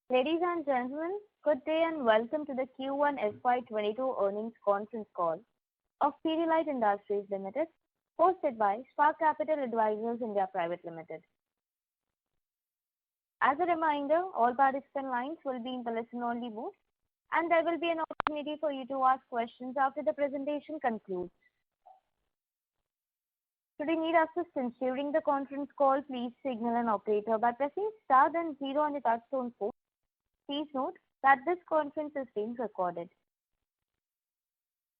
Ladies and gentlemen, good day and welcome to the Q1 FY22 earnings conference call of Pidilite Industries Limited, hosted by Spark Capital Advisors India Private Limited. As a reminder, all participant lines will be in the listen-only mode, and there will be an opportunity for you to ask questions after the presentation concludes. Should you need assistance during the conference call, please signal an operator by pressing star then 0 on your touchtone phone. Please note that this conference is being recorded.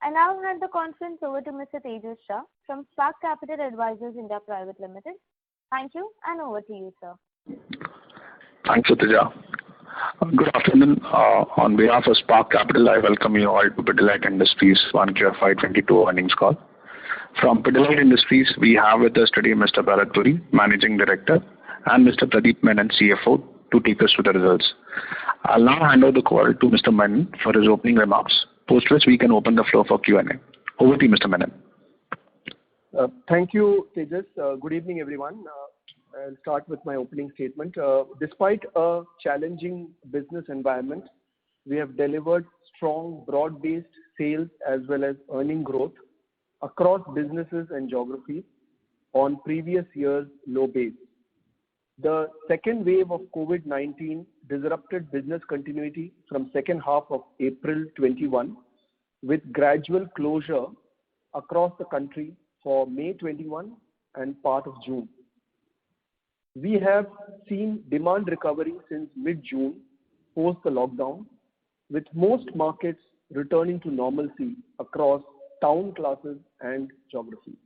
I now hand the conference over to Mr. Tejas Shah from Spark Capital Advisors India Private Limited. Thank you, and over to you, sir. Thanks, Utija. Good afternoon. On behalf of Spark Capital, I welcome you all to Pidilite Industries 1Q FY22 earnings call. From Pidilite Industries, we have with us today Mr. Bharat Puri, Managing Director, and Mr. Pradeep Menon, CFO, to take us through the results. I'll now hand over the call to Mr. Menon for his opening remarks, post which we can open the floor for Q&A. Over to you, Mr. Menon. Thank you, Tejas. Good evening, everyone. I'll start with my opening statement. Despite a challenging business environment, we have delivered strong, broad-based sales as well as earning growth across businesses and geographies on previous year's low base. The second wave of COVID-19 disrupted business continuity from second half of April 21 with gradual closure across the country for May 21 and part of June. We have seen demand recovery since mid-June post the lockdown, with most markets returning to normalcy across town classes and geographies.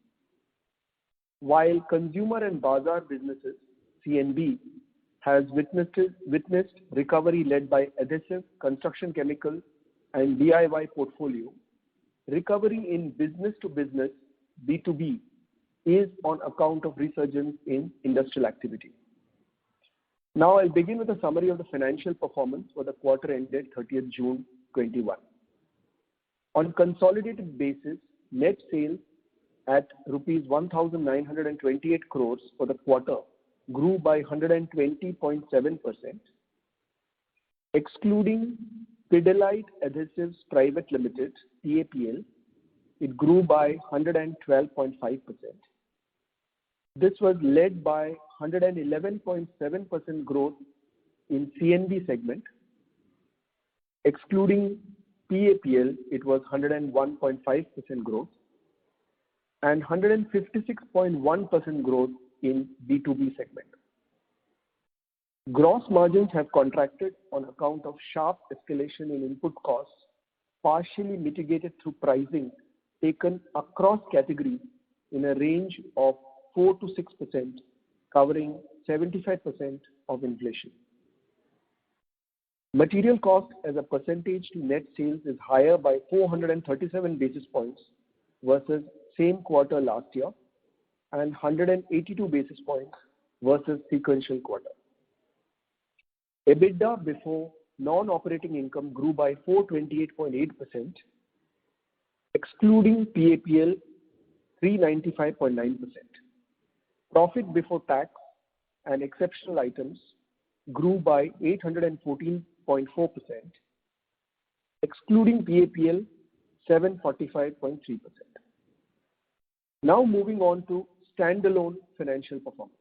While consumer and bazaar businesses, CNB, has witnessed recovery led by adhesive, construction chemical and DIY portfolio, recovery in business to business, B2B, is on account of resurgence in industrial activity. Now I'll begin with a summary of the financial performance for the quarter ended 30th June 21. On consolidated basis, net sales at rupees 1,928 crores for the quarter grew by 120.7%. Excluding Pidilite Adhesives Private Limited, PAPL, it grew by 112.5%. This was led by 111.7% growth in CNB segment. Excluding PAPL, it was 101.5% growth and 156.1% growth in B2B segment. Gross margins have contracted on account of sharp escalation in input costs, partially mitigated through pricing taken across categories in a range of 4 to 6%, covering 75% of inflation. Material cost as a percentage to net sales is higher by 437 basis points versus same quarter last year and 182 basis points versus sequential quarter. EBITDA before non-operating income grew by 428.8%, excluding PAPL 395.9%. Profit before tax and exceptional items grew by 814.4%, excluding PAPL 745.3%. Now moving on to standalone financial performance.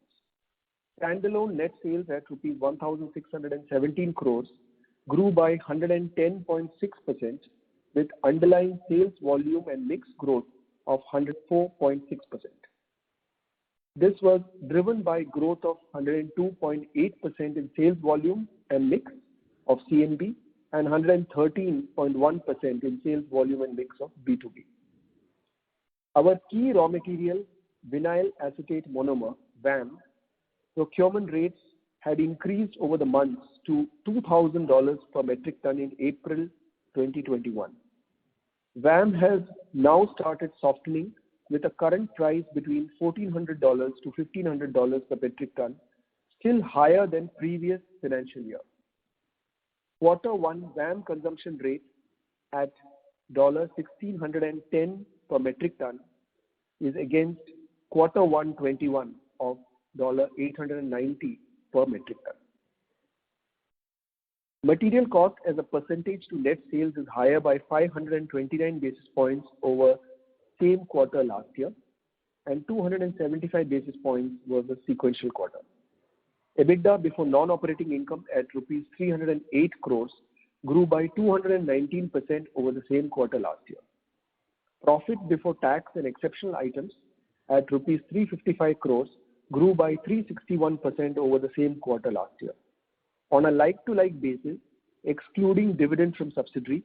Standalone net sales at rupees 1,617 crores grew by 110.6% with underlying sales volume and mix growth of 104.6%. This was driven by growth of 102.8% in sales volume and mix of CNB and 113.1% in sales volume and mix of B2B. Our key raw material, vinyl acetate monomer, VAM, procurement rates had increased over the months to $2,000 per metric ton in April 2021. VAM has now started softening with a current price between $1,400 to $1,500 per metric ton, still higher than previous financial year. Quarter 1 VAM consumption rate at $1,610 per metric ton is against quarter 1 21 of $890 per metric ton. Material cost as a percentage to net sales is higher by 529 basis points over same quarter last year and 275 basis points versus sequential quarter. EBITDA before non-operating income at rupees 308 crores grew by 219% over the same quarter last year. Profit before tax and exceptional items at rupees 355 crores grew by 361% over the same quarter last year. On a like-to-like basis, excluding dividend from subsidiary,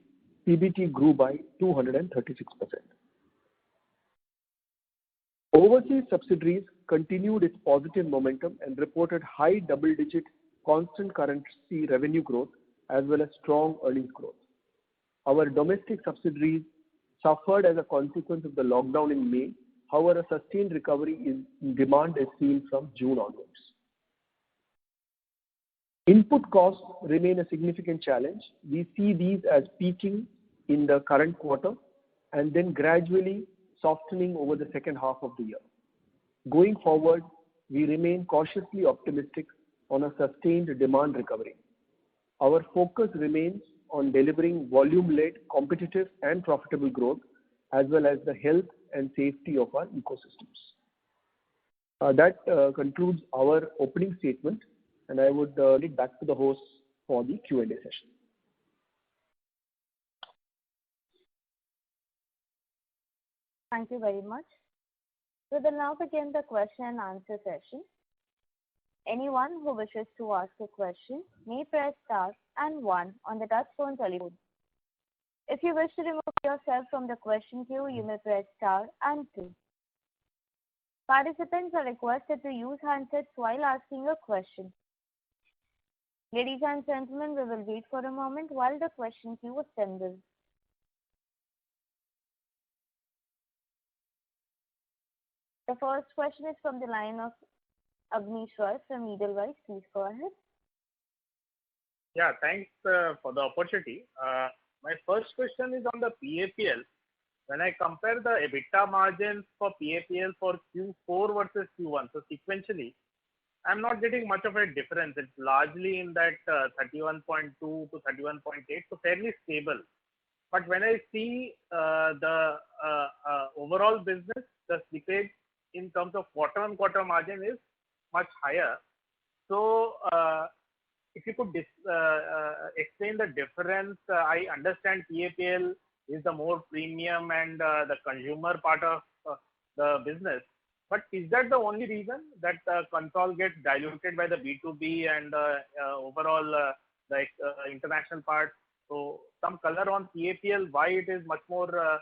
PBT grew by 236%. Overseas subsidiaries continued its positive momentum and reported high double-digit constant currency revenue growth as well as strong earnings growth. Our domestic subsidiaries suffered as a consequence of the lockdown in May. However, a sustained recovery in demand is seen from June onwards. Input costs remain a significant challenge. We see these as peaking in the current quarter and then gradually softening over the second half of the year. Going forward, we remain cautiously optimistic on a sustained demand recovery. Our focus remains on delivering volume-led, competitive and profitable growth as well as the health and safety of our ecosystems. That concludes our opening statement, and I would lead back to the host for the Q&A session. Thank you very much. We will now begin the question and answer session. Anyone who wishes to ask a question may press star and 1 on the touchtone telephone. If you wish to remove yourself from the question queue, you may press star and 2. Participants are requested to use handsets while asking a question. Ladies and gentlemen, we will wait for a moment while the question queue assembles. The first question is from the line of Abneesh Roy from Edelweiss. Please go ahead. Yeah, thanks for the opportunity. My first question is on the PAPL. When I compare the EBITDA margins for PAPL for Q4 versus Q1, so sequentially, I'm not getting much of a difference. It's largely in that 31.2 to 31.8, so fairly stable. But when I see the overall business, the slippage in terms of quarter-on-quarter margin is much higher. So if you could explain the difference, I understand PAPL is the more premium and the consumer part of the business. But is that the only reason that console gets diluted by the B2B and overall the international part? So some color on PAPL, why it is much more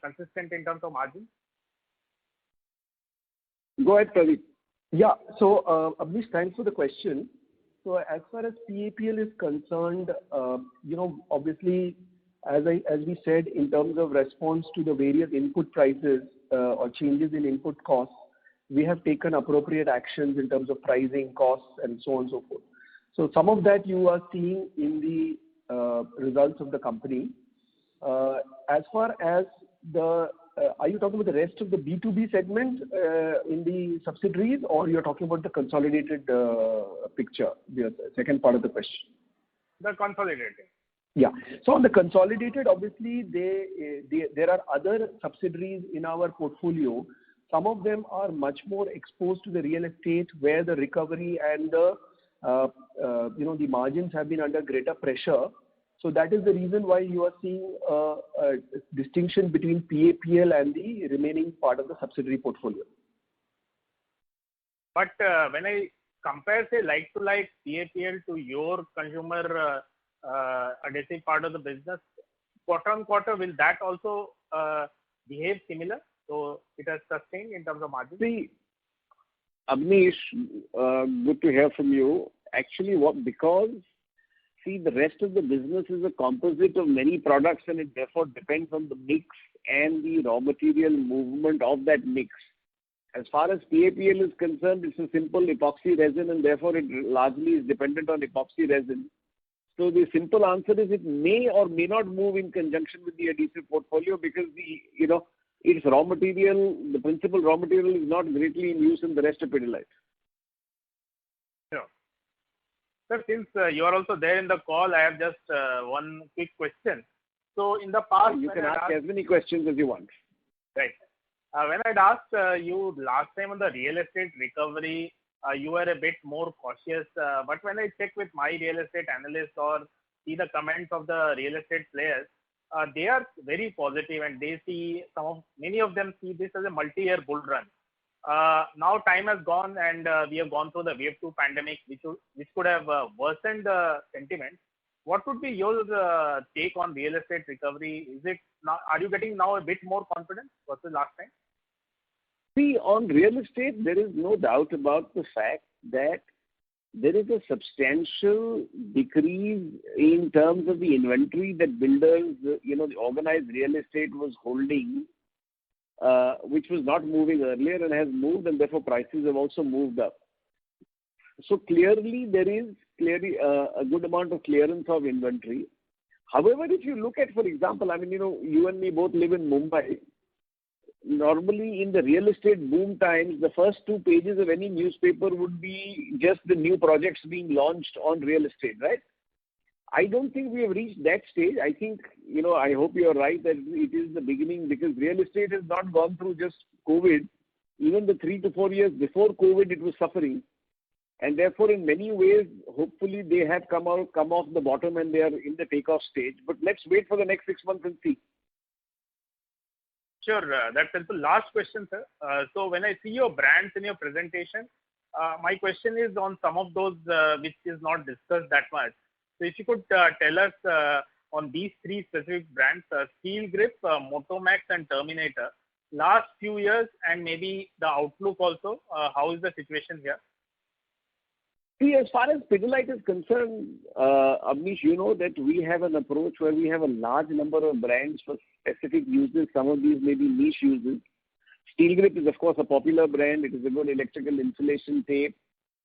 consistent in terms of margin? Go ahead, Pradeep. Yeah. So, Abneesh, thanks for the question. So, as far as PAPL is concerned, obviously, as we said, in terms of response to the various input prices or changes in input costs, we have taken appropriate actions in terms of pricing, costs, and so on and so forth. So, some of that you are seeing in the results of the company. As far as are you talking about the rest of the B2B segment in the subsidiaries, or you're talking about the consolidated picture, the second part of the question? The consolidated. Yeah. So on the consolidated, obviously, there are other subsidiaries in our portfolio. Some of them are much more exposed to the real estate where the recovery and the margins have been under greater pressure. So that is the reason why you are seeing a distinction between PAPL and the remaining part of the subsidiary portfolio. But when I compare, say, like-to-like PAPL to your consumer adhesive part of the business, quarter-on-quarter, will that also behave similar? So it has sustained in terms of margin? See, Abneesh, good to hear from you. Actually, the rest of the business is a composite of many products, and it therefore depends on the mix and the raw material movement of that mix. As far as PAPL is concerned, it's a simple epoxy resin, and therefore it largely is dependent on epoxy resin. So the simple answer is it may or may not move in conjunction with the adhesive portfolio because its raw material, the principal raw material, is not greatly in use in the rest of Pidilite. Sure. Sir, since you are also there in the call, I have just one quick question. So in the past, You when can I ask as many questions as you want. right. When I'd asked you last time on the real estate recovery, you were a bit more cautious. But when I check with my real estate analyst or see the comments of the real estate players, they are very positive and they see many of them see this as a multi-year bull run. Now time has gone and we have gone through the wave 2 pandemic, which could have worsened the sentiment. What would be your take on real estate recovery? Is it now, are you getting now a bit more confident versus last time? See, on real estate, there is no doubt about the fact that there is a substantial decrease in terms of the inventory that builders, the organized real estate was holding, which was not moving earlier and has moved, and therefore prices have also moved up. So clearly, there is a good amount of clearance of inventory. However, if you look at, for example, you and me both live in Mumbai. Normally, in the real estate boom times, the first 2 pages of any newspaper would be just the new projects being launched on real estate, right? I don't think we have reached that stage. I think, I hope you're right that it is the beginning, because real estate has not gone through just COVID. Even the 3 to 4 years before COVID, it was suffering. And therefore, in many ways, hopefully they have come off the bottom and they are in the takeoff stage. But let's wait for the next 6 months and see. Sure, that's helpful. Last question, sir. So when I see your brands in your presentation, my question is on some of those which is not discussed that much. So if you could tell us on these 3 specific brands, Steel Grip, Motomax and Terminator, last few years and maybe the outlook also, how is the situation here? See, as far as Pidilite is concerned, Abneesh, you know that we have an approach where we have a large number of brands for specific uses. Some of these may be niche uses. Steel Grip is, of course, a popular brand. It is a good electrical insulation tape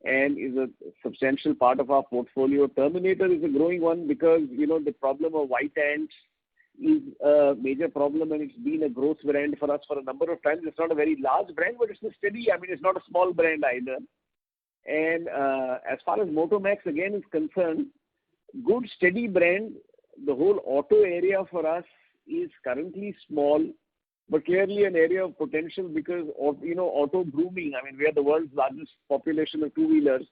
and is a substantial part of our portfolio. Terminator is a growing one because, the problem of white ants is a major problem, and it's been a growth brand for us for a number of times. It's not a very large brand, but it's a steady, it's not a small brand either. And as far as Motomax again is concerned, good steady brand. The whole auto area for us is currently small, but clearly an area of potential because of, auto grooming. We are the world's largest population of two-wheelers,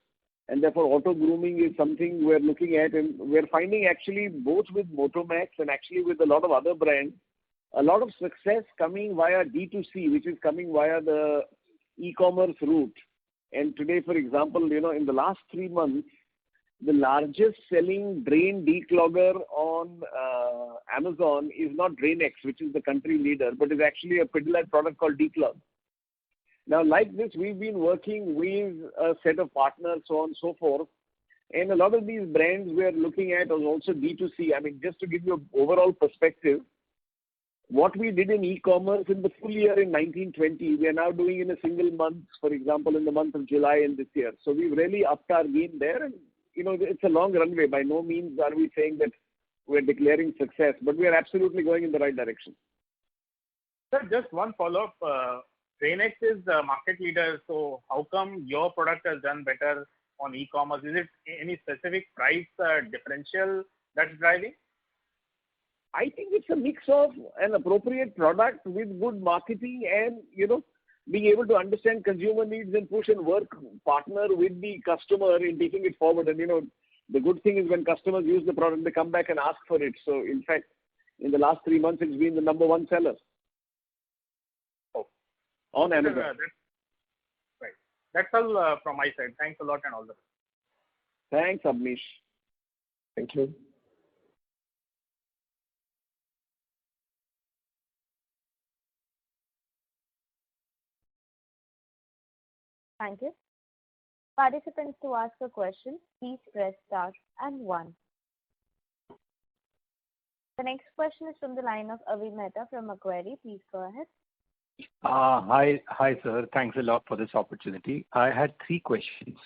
and therefore auto grooming is something we're looking at, and we're finding actually both with Motomax and actually with a lot of other brands, a lot of success coming via D2C, which is coming via the e-commerce route. And today, for example, in the last 3 months, the largest selling drain declogger on Amazon is not Drainex, which is the country leader, but is actually a Pidilite product called Declog. Now, like this, we've been working with a set of partners, so on and so forth. And a lot of these brands we are looking at are also D2C. Just to give you an overall perspective, what we did in e-commerce in the full year in 1920, we are now doing in a single month, for example, in the month of July in this year. So we've really upped our game there. And, it's a long runway. By no means are we saying that we're declaring success, but we are absolutely going in the right direction. Sir, just one follow-up. Drainex is the market leader. So how come your product has done better on e-commerce? Is it any specific price differential that's driving? I think it's a mix of an appropriate product with good marketing and, being able to understand consumer needs and push and work partner with the customer in taking it forward. And, the good thing is when customers use the product, they come back and ask for it. So, in fact, in the last 3 months, it's been the number 1 seller. Oh. On Amazon. Right. That's all from my side. Thanks a lot and all the best. Thanks, Abneesh. Thank you. Thank you. Participants, to ask a question, please press star and 1. The next question is from the line of Avi Mehta from Macquarie. Please go ahead. Hi, sir. Thanks a lot for this opportunity. I had 3 questions.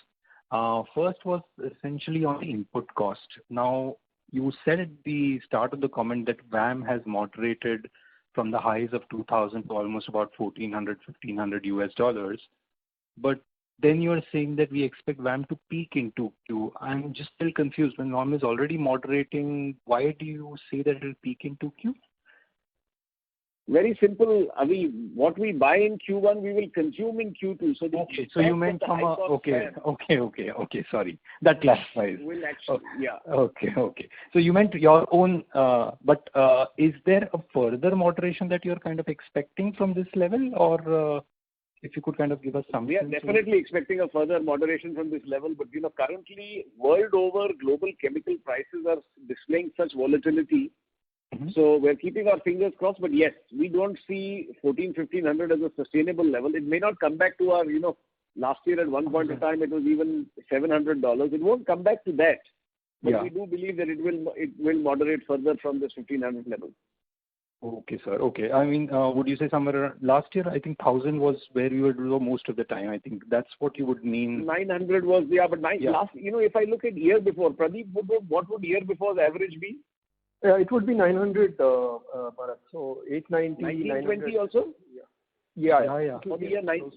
First was essentially on the input cost. Now, you said at the start of the comment that VAM has moderated from the highs of 2000 to almost about $1,400, $1,500 US. But then you are saying that we expect VAM to peak in 2Q. I'm just still confused. When VAM is already moderating, why do you say that it will peak in 2Q? Very simple, Avi. What we buy in Q1, we will consume in Q2. So okay, so you meant from a okay. Sorry, that clarifies. Will actually, yeah. Okay. So you meant your own, but is there a further moderation that you're kind of expecting from this level, or if you could kind of give us some? We are definitely expecting a further moderation from this level, but currently world over, global chemical prices are displaying such volatility. So we're keeping our fingers crossed, but yes, we don't see 1,1500 as a sustainable level. It may not come back to our, last year at one point in time it was even $700. It won't come back to that, but we do believe that it will moderate further from this 1,500 level. Okay, sir. Okay. I mean, would you say somewhere last year, I think 1,000 was where you were most of the time. I think that's what you would mean. 900 was, last, if I look at year before, Pradeep, what would year before's average be? It would be 900, Bharat. So 890, 1920 also? Yeah. For the year 9.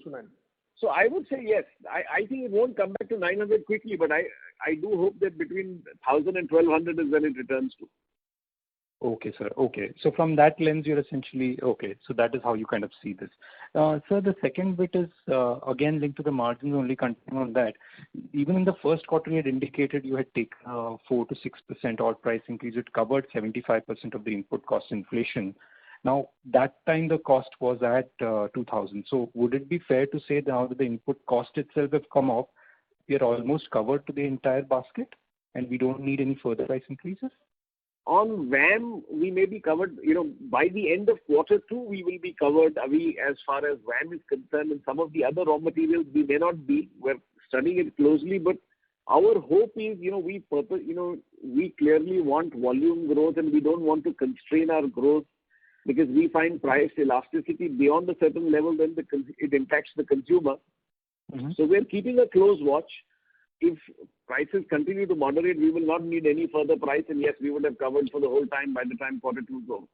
So I would say yes. I think it won't come back to 900 quickly, but I do hope that between 1,000 and 1,200 is when it returns to. Okay, sir. Okay. So from that lens, you're essentially, okay. So that is how you kind of see this. Sir, the second bit is, again, linked to the margins, only continuing on that. Even in the first quarter, you had indicated you had taken 4 to 6% odd price increase. It covered 75% of the input cost inflation. Now, that time the cost was at 2,000. So would it be fair to say that now that the input cost itself have come off, we are almost covered to the entire basket and we don't need any further price increases? On VAM, we may be covered, by the end of quarter 2, we will be covered, as far as VAM is concerned, and some of the other raw materials we may not be. We're studying it closely, but our hope is, we clearly want volume growth and we don't want to constrain our growth because we find price elasticity beyond a certain level, then it impacts the consumer. So we're keeping a close watch. If prices continue to moderate, we will not need any further price, and yes, we would have covered for the whole time by the time quarter 2 goes.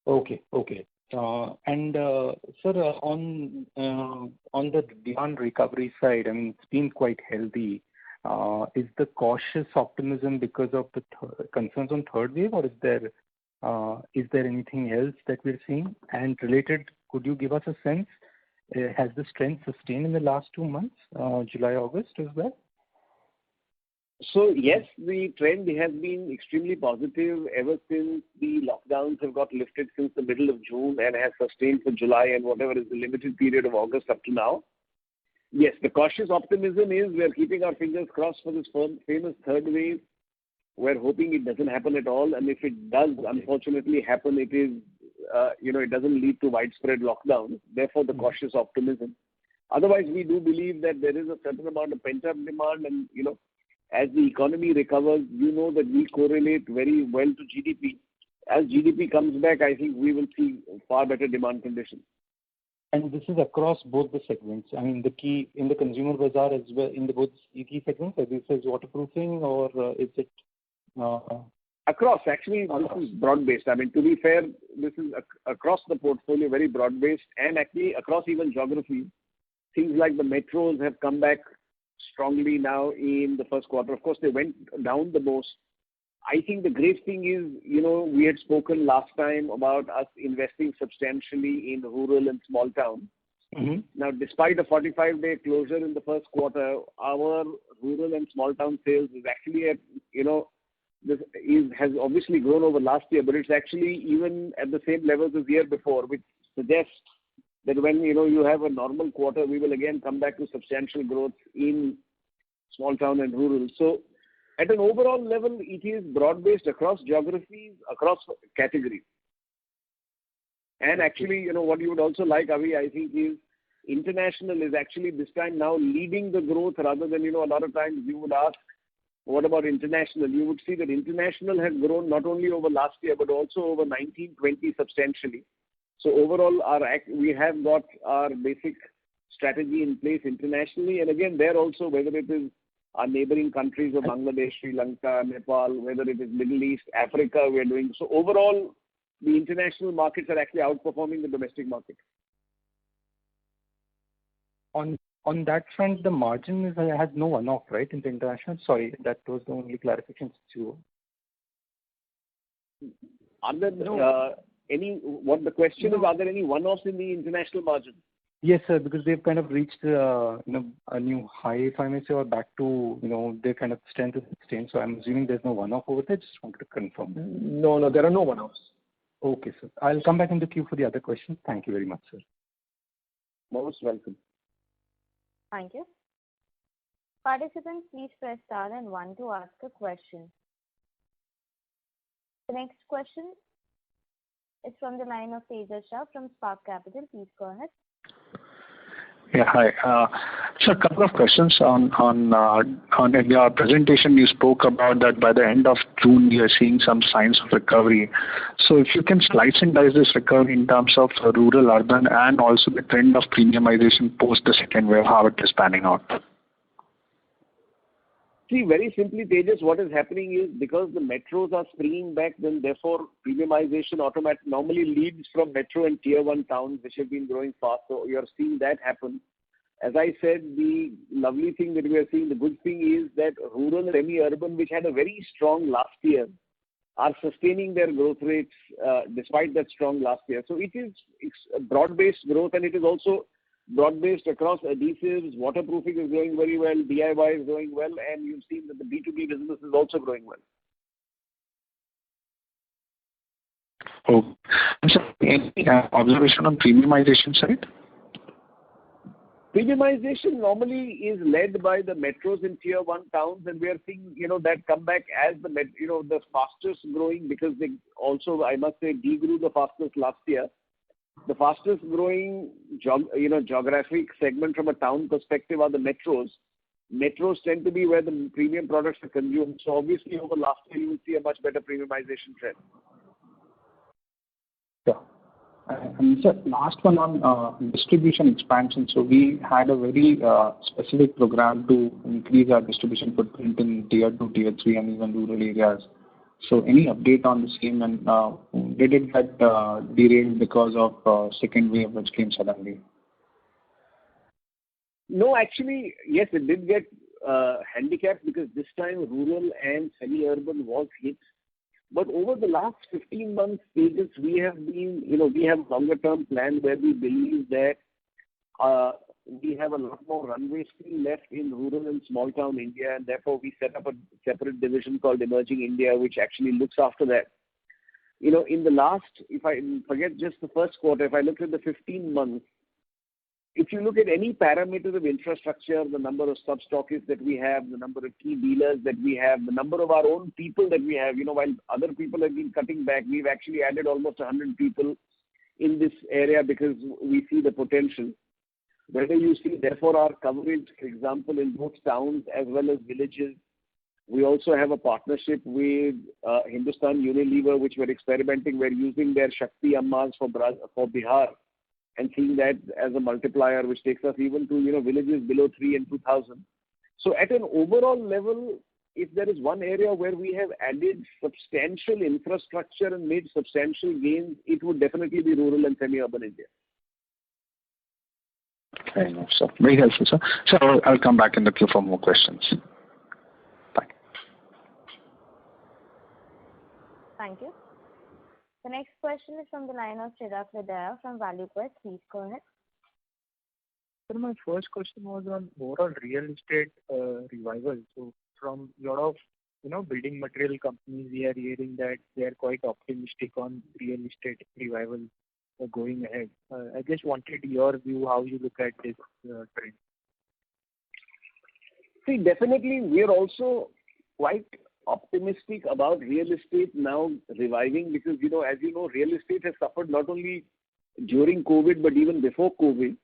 Okay. And sir, on the demand recovery side, I mean, it's been quite healthy. Is the cautious optimism because of the concerns on third wave, or is there anything else that we're seeing? And related, could you give us a sense? Has the strength sustained in the last 2 months, July, August as well? So yes, the trend has been extremely positive ever since the lockdowns have got lifted since the middle of June and has sustained for July and whatever is the limited period of August up to now. Yes, the cautious optimism is we're keeping our fingers crossed for this famous third wave. We're hoping it doesn't happen at all, and if it does unfortunately happen, it is it doesn't lead to widespread lockdown. Therefore, the cautious optimism. Otherwise, we do believe that there is a certain amount of pent-up demand, and as the economy recovers, that we correlate very well to GDP. As GDP comes back, I think we will see far better demand conditions. And this is across both the segments. I mean, the key in the consumer bazaar as well in the both key segments. This is waterproofing, or is it? Across, actually, this is broad-based. I mean, to be fair, this is across the portfolio, very broad-based, and actually across even geographies. Things like the metros have come back strongly now in the first quarter. Of course, they went down the most. I think the great thing is, we had spoken last time about us investing substantially in rural and small towns. Now, despite a 45-day closure in the first quarter, our rural and small town sales is actually at, has obviously grown over last year, but it's actually even at the same levels as the year before, which suggests that when, you have a normal quarter, we will again come back to substantial growth in small town and rural. So at an overall level, it is broad-based across geographies, across categories. And actually, what you would also like, Avi, I think is international is actually this time now leading the growth rather than, a lot of times you would ask, what about international? You would see that international has grown not only over last year, but also over 19-20 substantially. So overall, we have got our basic strategy in place internationally. And again, there also, whether it is our neighboring countries of Bangladesh, Sri Lanka, Nepal, whether it is Middle East, Africa, we are doing. So overall, the international markets are actually outperforming the domestic market. On on that front, the margin has no one-off, right, in the international? Sorry, that was the only clarification to you. Are there what the question is, are there any one-offs in the international margin? Yes, sir, because they've kind of reached a new high, if I may say, or back to their kind of strength is sustained. So I'm assuming there's no one-off over there. Just wanted to confirm. No, there are no one-offs. Okay, sir. I'll come back in the queue for the other questions. Thank you very much, sir. Most welcome. Thank you. Participants, please press star and 1 to ask a question. The next question is from the line of Tejas Shah from Spark Capital. Please go ahead. Yeah, hi. So a couple of questions on in your presentation. You spoke about that by the end of June we are seeing some signs of recovery. So if you can slice and dice this recovery in terms of rural, urban, and also the trend of premiumization post the second wave, how it is panning out. See, very simply, Tejas, what is happening is because the metros are springing back, then therefore premiumization normally leads from metro and tier 1 towns, which have been growing fast. So you're seeing that happen. As I said, the lovely thing that we are seeing, the good thing is that rural and semi-urban, which had a very strong last year, are sustaining their growth rates despite that strong last year. So it's a broad-based growth, and it is also broad-based across adhesives. Waterproofing is going very well, DIY is going well, and you've seen that the B2B business is also growing well. Oh, so any observation on premiumization side? Premiumization normally is led by the metros in tier 1 towns, and we are seeing that come back as the fastest growing, because they also, I must say, degrew the fastest last year. The fastest growing geographic segment from a town perspective are the metros. Metros tend to be where the premium products are consumed. So obviously over last year you will see a much better premiumization trend. Yeah. And sir, last one on distribution expansion. So we had a very specific program to increase our distribution footprint in tier 2, tier 3 and even rural areas. So any update on the same, and did it get derailed because of second wave which came suddenly? No, actually, yes, it did get handicapped because this time rural and semi-urban was hit. But over the last 15 months, stages, we have longer term plan where we believe that we have a lot more runway still left in rural and small town India, and therefore we set up a separate division called Emerging India, which actually looks after that. In the last, if I forget just the first quarter, if I look at the 15 months, if you look at any parameter of infrastructure, the number of sub-stockists that we have, the number of key dealers that we have, the number of our own people that we have, while other people have been cutting back, we've actually added almost 100 people in this area because we see the potential. Whether you see, therefore, our coverage, for example, in both towns as well as villages. We also have a partnership with Hindustan Unilever, which we're experimenting. We're using their Shakti Ammas for Bihar and seeing that as a multiplier, which takes us even to villages below 3 and 2,000. So at an overall level, if there is one area where we have added substantial infrastructure and made substantial gains, it would definitely be rural and semi-urban India. Fair enough, sir. Very helpful, sir. So I'll come back in the queue for more questions. Bye. Thank you. The next question is from the line of Chirag Vidya from ValueQuest. Please go ahead. So my first question was on overall real estate revival. So from a lot of building material companies, we are hearing that they are quite optimistic on real estate revival going ahead. I just wanted your view, how you look at this trend. See, definitely we are also quite optimistic about real estate now reviving because, as you know, real estate has suffered not only during COVID but even before COVID.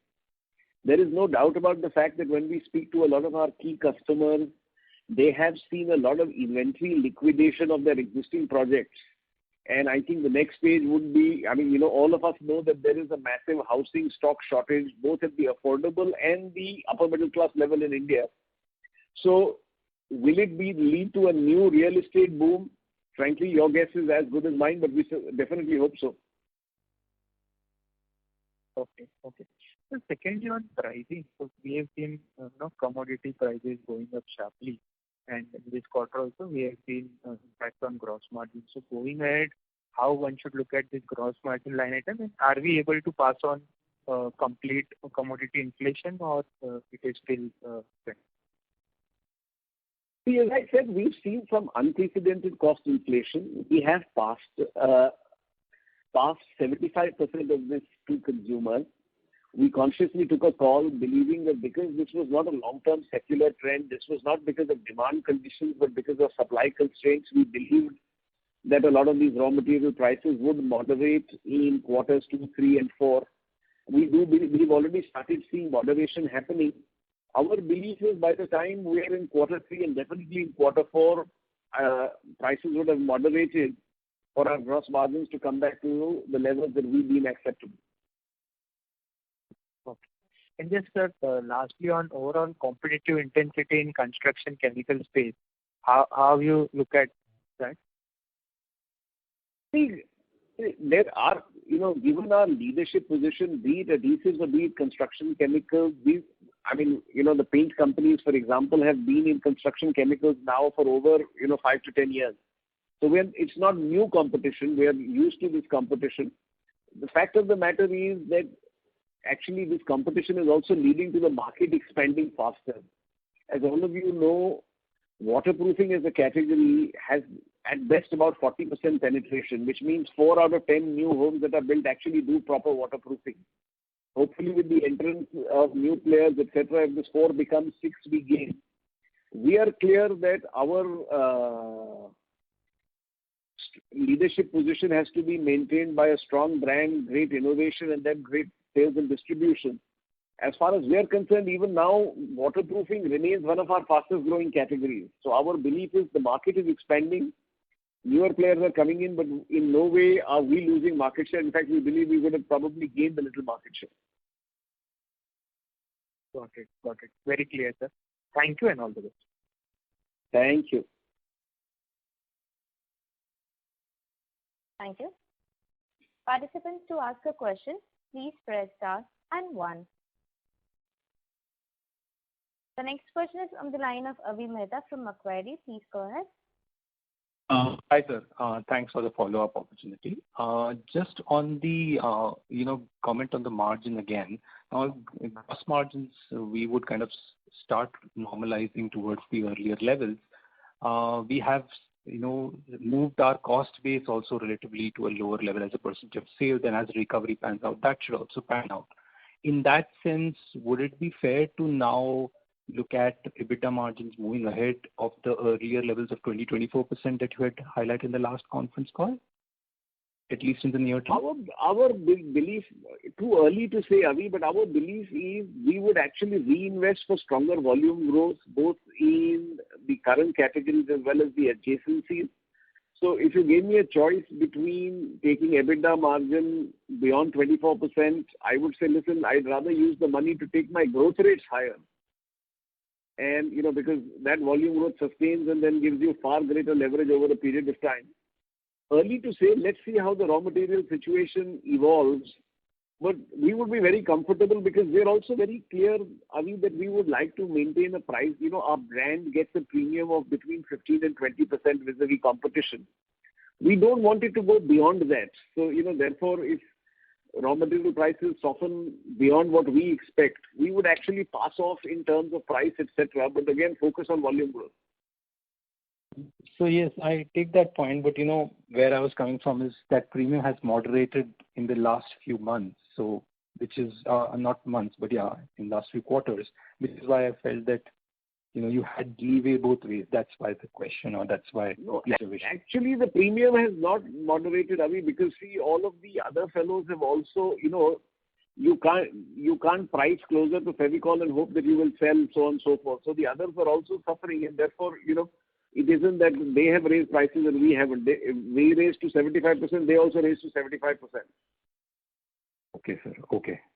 There is no doubt about the fact that when we speak to a lot of our key customers, they have seen a lot of inventory liquidation of their existing projects. And I think the next stage would be, all of us know that there is a massive housing stock shortage, both at the affordable and the upper middle class level in India. So will it lead to a new real estate boom? Frankly, your guess is as good as mine, but we definitely hope so. Okay. So secondly, on pricing, so we have seen commodity prices going up sharply, and in this quarter also we have seen impact on gross margin. So going ahead, how one should look at this gross margin line item, and are we able to pass on complete commodity inflation, or it is still pending? See, as I said, we've seen some unprecedented cost inflation. We have passed 75% of this to consumers. We consciously took a call believing that because this was not a long-term secular trend, this was not because of demand conditions, but because of supply constraints, we believed that a lot of these raw material prices would moderate in quarters 2, 3, and 4. We've already started seeing moderation happening. Our belief is by the time we are in quarter 3 and definitely in quarter 4, prices would have moderated for our gross margins to come back to the levels that we deem acceptable. Okay. And just lastly, on overall competitive intensity in construction chemical space, how you look at that? See, there are, given our leadership position, be it adhesives or be it construction chemicals, the paint companies, for example, have been in construction chemicals now for over, 5 to 10 years. So it's not new competition. We are used to this competition. The fact of the matter is that actually this competition is also leading to the market expanding faster. As all of you know, waterproofing as a category has at best about 40% penetration, which means 4 out of 10 new homes that are built actually do proper waterproofing. Hopefully with the entrance of new players, etc., if this 4 becomes 6, we gain. We are clear that our leadership position has to be maintained by a strong brand, great innovation, and then great sales and distribution. As far as we are concerned, even now, waterproofing remains one of our fastest growing categories. So our belief is the market is expanding. Newer players are coming in, but in no way are we losing market share. In fact, we believe we would have probably gained a little market share. Got it. Very clear, sir. Thank you and all the best. Thank you. Thank you. Participants, to ask a question, please press star and 1. The next question is on the line of Avi Mehta from Macquarie. Please go ahead. Hi, sir. Thanks for the follow-up opportunity. Just on the, comment on the margin again. Now, gross margins, we would kind of start normalizing towards the earlier levels. We have, moved our cost base also relatively to a lower level as a percentage of sales, and as recovery pans out, that should also pan out. In that sense, would it be fair to now look at EBITDA margins moving ahead of the earlier levels of 20-24% that you had highlighted in the last conference call, at least in the near term? Our belief, too early to say, Avi, but our belief is we would actually reinvest for stronger volume growth, both in the current categories as well as the adjacencies. So if you gave me a choice between taking EBITDA margin beyond 24%, I would say, listen, I'd rather use the money to take my growth rates higher. And, because that volume growth sustains and then gives you far greater leverage over a period of time. Early to say, let's see how the raw material situation evolves. But we would be very comfortable because we're also very clear, Avi, that we would like to maintain a price. Our brand gets a premium of between 15 and 20% vis-a-vis competition. We don't want it to go beyond that. So, therefore, if raw material prices soften beyond what we expect, we would actually pass off in terms of price, etc. But again, focus on volume growth. So yes, I take that point, but where I was coming from is that premium has moderated in the last few months. So, which is not months, but yeah, in last few quarters, which is why I felt that you had leeway both ways. That's why the question, or that's why the observation. Actually, the premium has not moderated, Avi, because see, all of the other fellows have also, you can't price closer to Fevicol and hope that you will sell, so on and so forth. So the others are also suffering, and therefore, it isn't that they have raised prices and we haven't. We raised to 75%, they also raised to 75%. Okay, sir.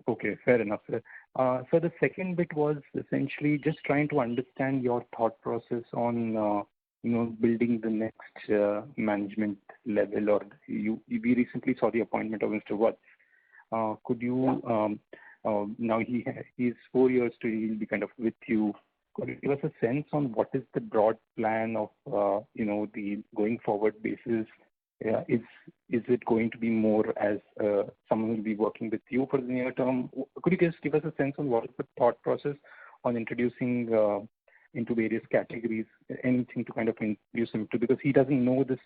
Okay. Fair enough, sir. So the second bit was essentially just trying to understand your thought process on, building the next management level. Or we recently saw the appointment of Mr. Watts. Could you Now he's 4 years to he'll be kind of with you. Could you give us a sense on what is the broad plan of the going forward basis? Is it going to be more as someone will be working with you for the near term? Could you just give us a sense on what is the thought process on introducing into various categories, anything to kind of introduce him to, because he doesn't know this.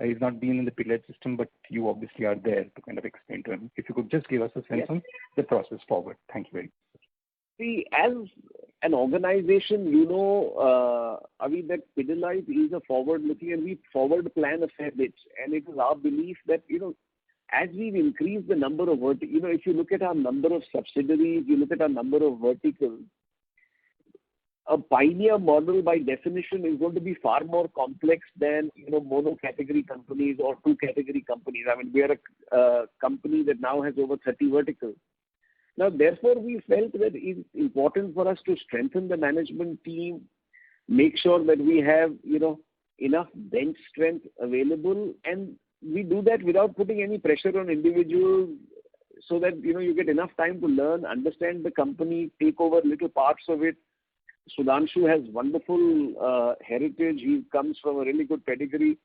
He's not been in the Pidilite system, but you obviously are there to kind of explain to him. If you could just give us a sense on the process forward. Thank you very much. See, as an organization, Avi, that Pidilite is a forward-looking and we forward plan a fair bit. And it is our belief that, as we've increased the number of if you look at our number of subsidiaries, you look at our number of verticals, a pioneer model by definition is going to be far more complex than, mono-category companies or two-category companies. I mean, we are a company that now has over 30 verticals. Now, therefore, we felt that it's important for us to strengthen the management team, make sure that we have, enough bench strength available, and we do that without putting any pressure on individuals so that, you get enough time to learn, understand the company, take over little parts of it. Sudhanshu has wonderful heritage. He comes from a really good pedigree.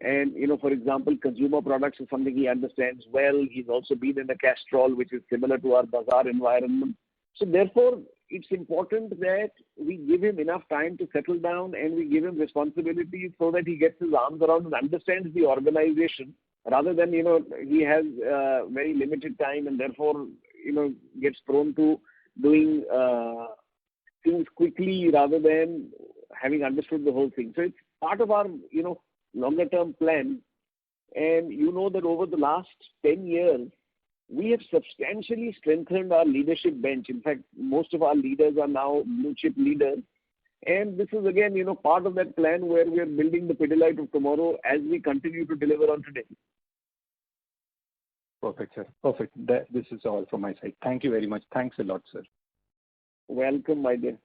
And, for example, consumer products is something he understands well. He's also been in the Castrol, which is similar to our Bazaar environment. So therefore, it's important that we give him enough time to settle down and we give him responsibilities so that he gets his arms around and understands the organization rather than, he has very limited time and therefore, gets prone to doing things quickly rather than having understood the whole thing. So it's part of our, longer term plan. And that over the last 10 years, we have substantially strengthened our leadership bench. In fact, most of our leaders are now blue chip leaders. And this is again, part of that plan where we are building the Pidilite of tomorrow as we continue to deliver on today. Perfect, sir. Perfect. This is all from my side. Thank you very much. Thanks a lot, sir. Welcome, my dear.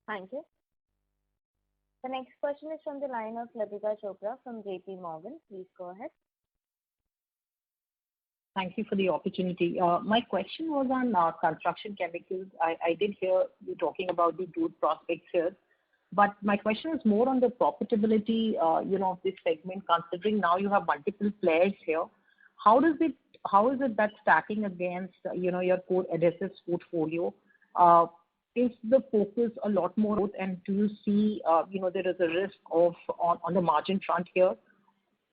Thank you. The next question is from the line of Latika Chopra from JP Morgan. Please go ahead. Thank you for the opportunity. My question was on construction chemicals. I did hear you talking about the good prospects here, but my question is more on the profitability, of this segment, considering now you have multiple players here. How is it that stacking against, your core adhesives portfolio? Is the focus a lot more, and do you see, there is a risk of on the margin front here,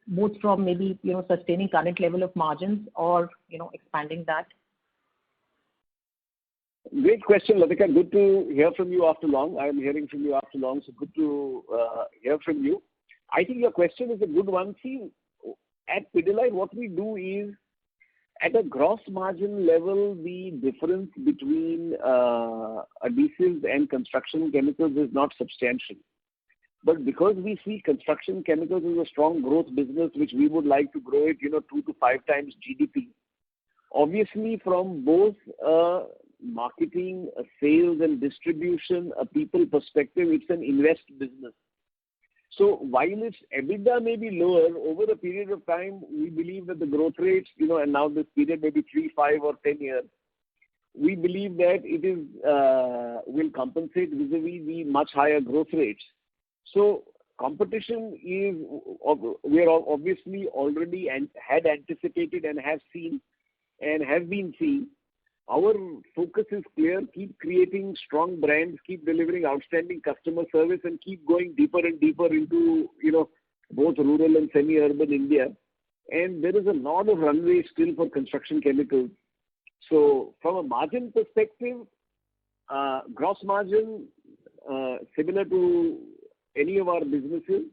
both from maybe, sustaining current level of margins or, expanding that? Great question, Latika. Good to hear from you after long. I am hearing from you after long, so good to hear from you. I think your question is a good one. See, at Pidilite, what we do is, at a gross margin level, the difference between adhesives and construction chemicals is not substantial. But because we see construction chemicals as a strong growth business, which we would like to grow it, 2 to 5 times GDP, obviously from both marketing, sales and distribution, a people perspective, it's an invest business. So while its EBITDA may be lower, over a period of time, we believe that the growth rates, and now this period may be 3, 5 or 10 years, we believe that it is will compensate vis-a-vis the much higher growth rates. So competition is, we are obviously already and had anticipated and have seen and have been seeing. Our focus is clear: keep creating strong brands, keep delivering outstanding customer service, and keep going deeper and deeper into, both rural and semi-urban India. And there is a lot of runway still for construction chemicals. So from a margin perspective, gross margin, similar to any of our businesses.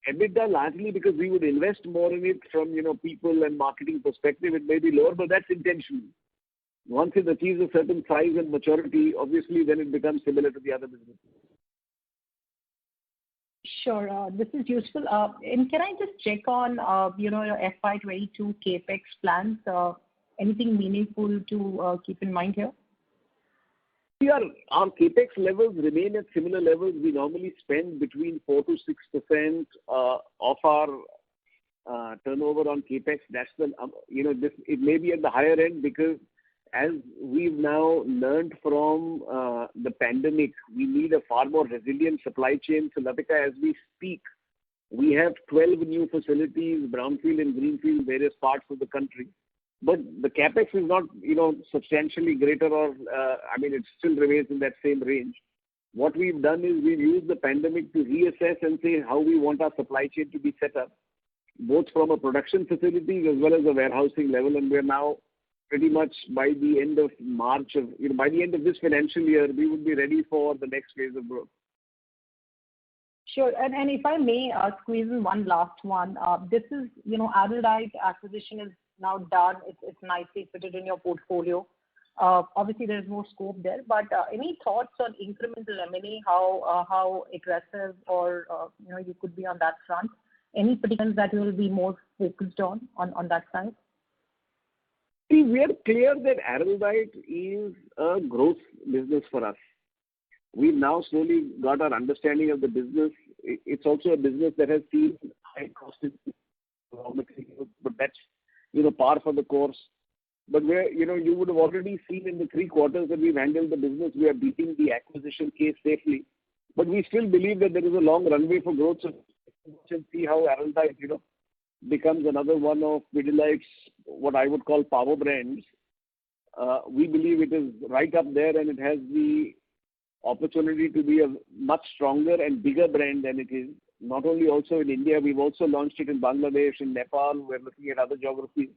EBITDA largely because we would invest more in it from, people and marketing perspective, it may be lower, but that's intentional. Once it achieves a certain size and maturity, obviously then it becomes similar to the other businesses. Sure, this is useful. And can I just check on, your FY22 capex plans? Anything meaningful to keep in mind here? Our capex levels remain at similar levels. We normally spend between 4 to 6% of our turnover on capex. That's the, it may be at the higher end because as we've now learned from the pandemic, we need a far more resilient supply chain. So, Latika, as we speak, we have 12 new facilities, brownfield and greenfield, various parts of the country. But the capex is not, substantially greater or, it still remains in that same range. What we've done is we've used the pandemic to reassess and say how we want our supply chain to be set up, both from a production facility as well as a warehousing level. And we're now pretty much by the end of March by the end of this financial year, we would be ready for the next phase of growth. Sure. And if I may squeeze in one last one, this is, Araldite acquisition is now done. It's nicely fitted in your portfolio. Obviously, there's more scope there, but any thoughts on incremental M&A, how aggressive or, you could be on that front? Any particulars that you will be more focused on that side? See, we are clear that Araldite is a growth business for us. We've now slowly got our understanding of the business. It's also a business that has seen high cost of raw materials, but that's, par for the course. But where, you would have already seen in the 3 quarters that we've handled the business, we are beating the acquisition case safely. But we still believe that there is a long runway for growth. So we'll see how Araldite, becomes another one of Pidilite's, what I would call power brands. We believe it is right up there and it has the opportunity to be a much stronger and bigger brand than it is. Not only also in India, we've also launched it in Bangladesh, in Nepal. We're looking at other geographies.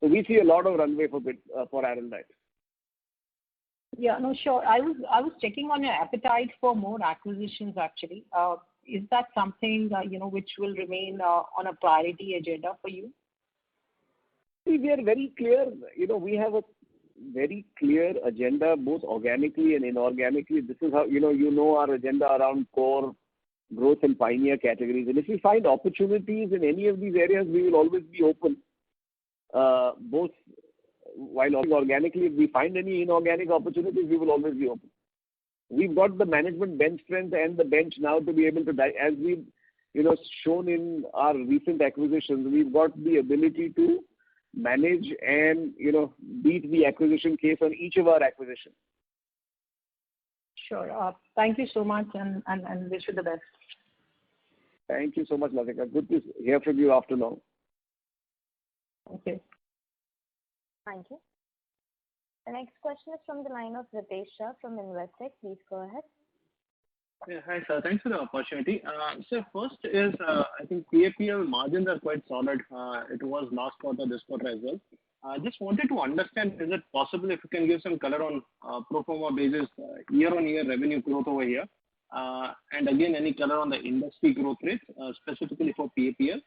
So we see a lot of runway for Araldite. Yeah, no, sure. I was checking on your appetite for more acquisitions actually. Is that something which will remain on a priority agenda for you? See, we are very clear. We have a very clear agenda, both organically and inorganically. This is how our agenda around core growth and pioneer categories. And if we find opportunities in any of these areas, we will always be open. Both while organically, if we find any inorganic opportunities, we will always be open. We've got the management bench strength and the bench now to be able to, as we've shown in our recent acquisitions, we've got the ability to manage and beat the acquisition case on each of our acquisitions. Sure. Thank you so much and wish you the best. Thank you so much, Latika. Good to hear from you after now. Okay. Thank you. The next question is from the line of Ritesh Shah from Investec. Please go ahead. Yeah, hi, sir. Thanks for the opportunity. So first is, I think PAPL margins are quite solid. It was last quarter, this quarter as well. Just wanted to understand, is it possible if you can give some color on pro forma basis, year-on-year revenue growth over here? And again, any color on the industry growth rate, specifically for PAPL?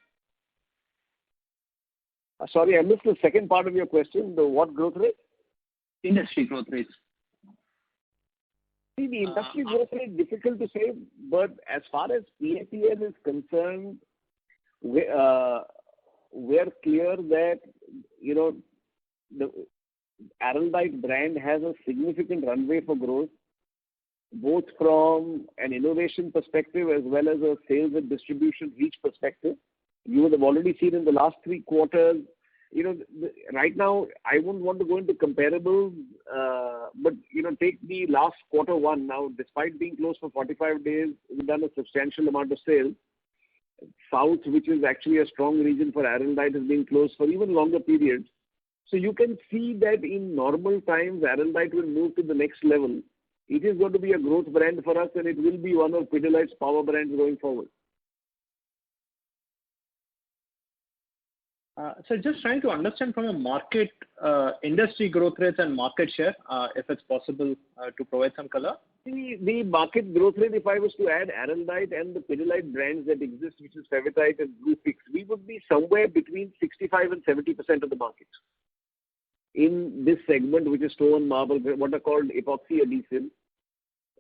Sorry, I missed the second part of your question. The what growth rate? Industry growth rates. See, the industry growth rate, difficult to say, but as far as PAPL is concerned, we're clear that, the Araldite brand has a significant runway for growth, both from an innovation perspective as well as a sales and distribution reach perspective. You would have already seen in the last 3 quarters, right now, I wouldn't want to go into comparables, but, take the last Q1 now, despite being closed for 45 days, we've done a substantial amount of sales. South, which is actually a strong region for Araldite, has been closed for even longer periods. So you can see that in normal times, Araldite will move to the next level. It is going to be a growth brand for us, and it will be one of Pidilite's power brands going forward. So just trying to understand from a market, industry growth rates and market share, if it's possible to provide some color. The market growth rate, if I was to add Araldite and the Pidilite brands that exist, which is Fevitite and Bluefix, we would be somewhere between 65 and 70% of the market in this segment, which is stone, marble, what are called epoxy adhesive.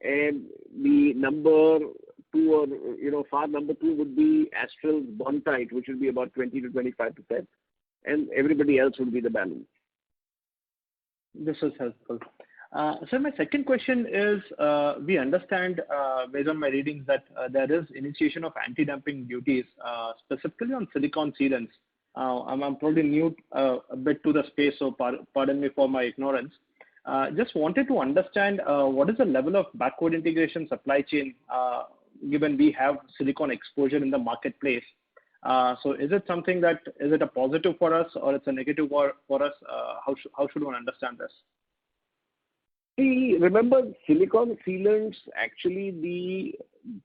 And the number 2 or, far number 2 would be Astral's Bondtite, which would be about 20 to 25%. And everybody else would be the balance. This is helpful. So my second question is, we understand, based on my readings, that there is initiation of anti-dumping duties, specifically on silicone sealants. I'm probably new a bit to the space, so pardon me for my ignorance. Just wanted to understand what is the level of backward integration supply chain, given we have silicon exposure in the marketplace. So is it something that is it a positive for us or it's a negative for us? How should one understand this? See, remember, silicon sealants, actually the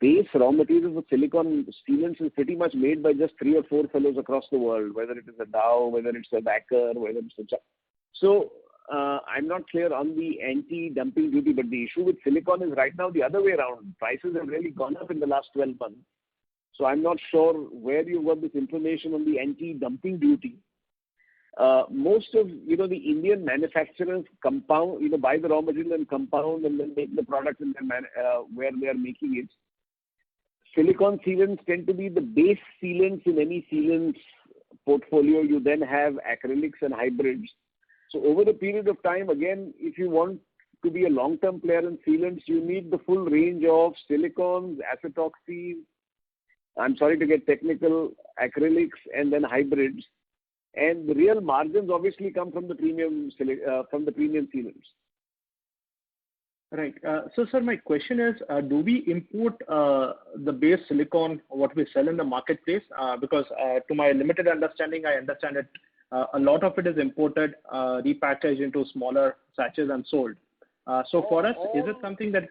base raw material for silicon sealants is pretty much made by just 3 or 4 fellows across the world, whether it is a Dow, whether it's a Wacker, whether it's a... So, I'm not clear on the anti-dumping duty, but the issue with silicon is right now the other way around. Prices have really gone up in the last 12 months. So I'm not sure where you got this information on the anti-dumping duty. Most of, the Indian manufacturers compound, buy the raw material and compound and then make the product in where they are making it. Silicon sealants tend to be the base sealants in any sealants portfolio. You then have acrylics and hybrids. So over a period of time, again, if you want to be a long-term player in sealants, you need the full range of silicons, acetoxys, I'm sorry to get technical, acrylics, and then hybrids. And the real margins obviously come from the premium sealants. Right. So, sir, my question is, do we import the base silicon, what we sell in the marketplace? Because to my limited understanding, I understand that a lot of it is imported, repackaged into smaller sachets and sold. So for us, is it something that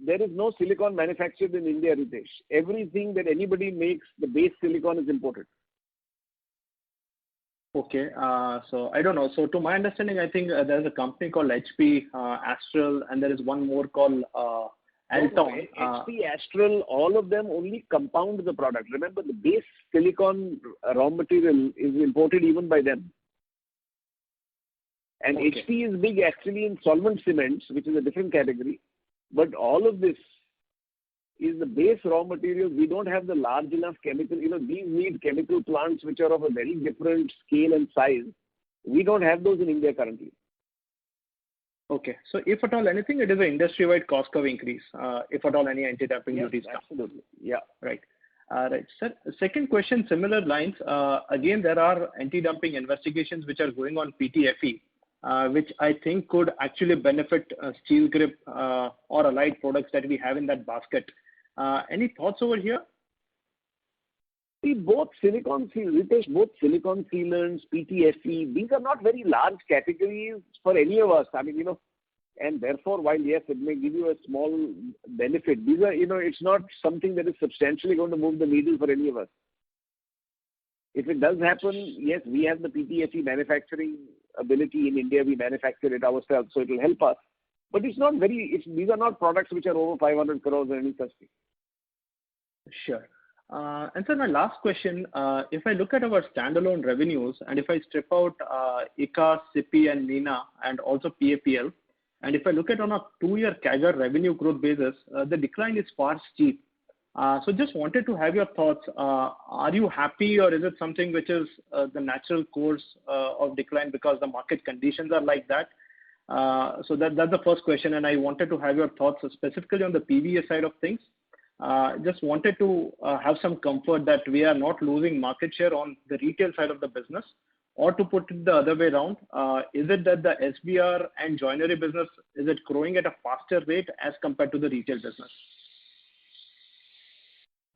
there is no silicon manufactured in India, Ritesh. Everything that anybody makes, the base silicon is imported. Okay. So I don't know. So to my understanding, I think there's a company called HP, Astral, and there is one more called Alton. HP, Astral, all of them only compound the product. Remember, the base silicon raw material is imported even by them. And okay. HP is big actually in solvent cements, which is a different category. But all of this is the base raw materials. We don't have the large enough chemical, these need chemical plants which are of a very different scale and size. We don't have those in India currently. Okay. So if at all anything, it is an industry-wide cost curve increase, if at all any anti-dumping duties come. Absolutely. Yeah. Right. Right. Sir, second question, similar lines. Again, there are anti-dumping investigations which are going on PTFE. Which I think could actually benefit steel grip or allied products that we have in that basket. Any thoughts over here? See, both silicon sealants, PTFE, these are not very large categories for any of us. I mean, and therefore, while yes, it may give you a small benefit, these are, it's not something that is substantially going to move the needle for any of us. If it does happen, yes, we have the PTFE manufacturing ability in India. We manufacture it ourselves, so it will help us. But these are not products which are over 500 crores or any such thing. Sure. And sir, my last question, if I look at our standalone revenues and if I strip out ICA, CIPY and Nina and also PAPL, and if I look at on a 2-year CAGR revenue growth basis, the decline is far steep. So just wanted to have your thoughts. Are you happy or is it something which is the natural course of decline because the market conditions are like that? So that's the first question, and I wanted to have your thoughts specifically on the PVA side of things. Just wanted to have some comfort that we are not losing market share on the retail side of the business, or to put it the other way around, is it that the SBR and joinery business, is it growing at a faster rate as compared to the retail business?